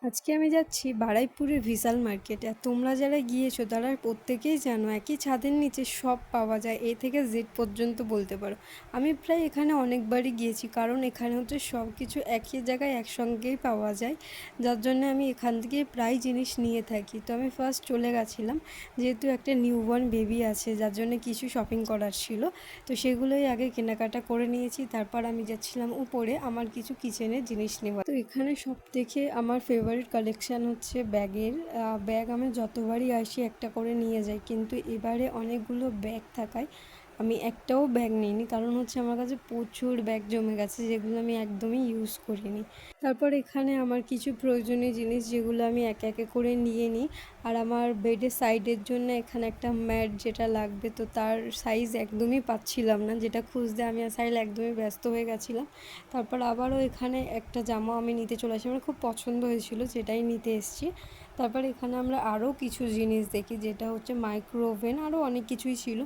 আজকে আমি যাচ্ছি বারুইপুরের ভিশাল মার্কেটে। আর তোমরা যারা গিয়েছো তারা প্রত্যেকেই জানো একই ছাদের নিচে সব পাওয়া যায়, এ থেকে জেড পর্যন্ত বলতে পারো। আমি প্রায় এখানে অনেকবারই গিয়েছি, কারণ এখানে হচ্ছে সব কিছু একই জায়গায় একসঙ্গেই পাওয়া যায়, যার জন্য আমি এখান থেকে প্রায় জিনিস নিয়ে থাকি। তো আমি ফার্স্ট চলে গেছিলাম, যেহেতু একটা নিউবর্ন বেবি আছে যার জন্য কিছু শপিং করার ছিল, তো সেগুলোই আগে কেনাকাটা করে নিয়েছি। তারপর আমি যাচ্ছিলাম উপরে আমার কিছু কিচেনের জিনিস নেওয়া। তো এখানে সব থেকে আমার ফেভারিট কালেকশান হচ্ছে ব্যাগের। ব্যাগ আমি যতবারই আসি একটা করে নিয়ে যাই, কিন্তু এবারে অনেকগুলো ব্যাগ থাকায় আমি একটাও ব্যাগ নিইনি, কারণ হচ্ছে আমার কাছে প্রচুর ব্যাগ জমে গেছে যেগুলো আমি একদমই ইউজ করিনি। তারপর এখানে আমার কিছু প্রয়োজনীয় জিনিস যেগুলো আমি একে একে করে নিয়ে নিই। আর আমার বেডের সাইডের জন্য এখানে একটা ম্যাট যেটা লাগবে, তো তার সাইজ একদমই পাচ্ছিলাম না, যেটা খুঁজতে আমি আসলে একদমই ব্যস্ত হয়ে গেছিলাম। তারপর আবারও এখানে একটা জামা আমি নিতে চলে আসি, আমার খুব পছন্দ হয়েছিল, যেটাই নিতে এসেছি। তারপর এখানে আমরা আরও কিছু জিনিস দেখি, যেটা হচ্ছে মাইক্রো ওভেন, আরও অনেক কিছুই ছিল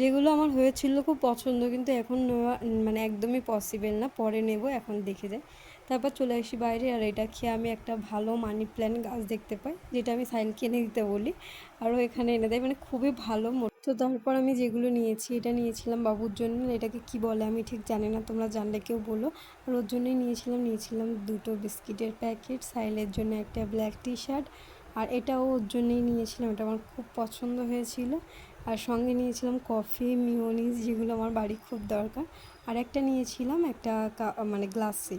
যেগুলো আমার হয়েছিল খুব পছন্দ, কিন্তু এখন নেওয়া মানে একদমই পসিবল না, পরে নেব, এখন দেখে যাই। তারপর চলে আসি বাইরে, আর এটা খেয়ে আমি একটা ভালো মানি প্ল্যান্ট গাছ দেখতে পাই, যেটা আমি সাইলকে এনে দিতে বলি, আরও এখানে এনে দেয়, মানে খুবই ভালো। তো তারপর আমি যেগুলো নিয়েছি, এটা নিয়েছিলাম বাবুর জন্য, এটাকে কি বলে আমি ঠিক জানি না, তোমরা জানলে কেউ বলো। আর ওর জন্যই নিয়েছিলাম দুটো বিস্কিটের প্যাকেট, সাইলের জন্য একটা ব্ল্যাক টি শার্ট, আর এটাও ওর জন্যই নিয়েছিলাম, এটা আমার খুব পছন্দ হয়েছিল। আর সঙ্গে নিয়েছিলাম কফি, মিওনিজ, যেগুলো আমার বাড়ি খুব দরকার। আর একটা নিয়েছিলাম একটা মানে গ্লাসে।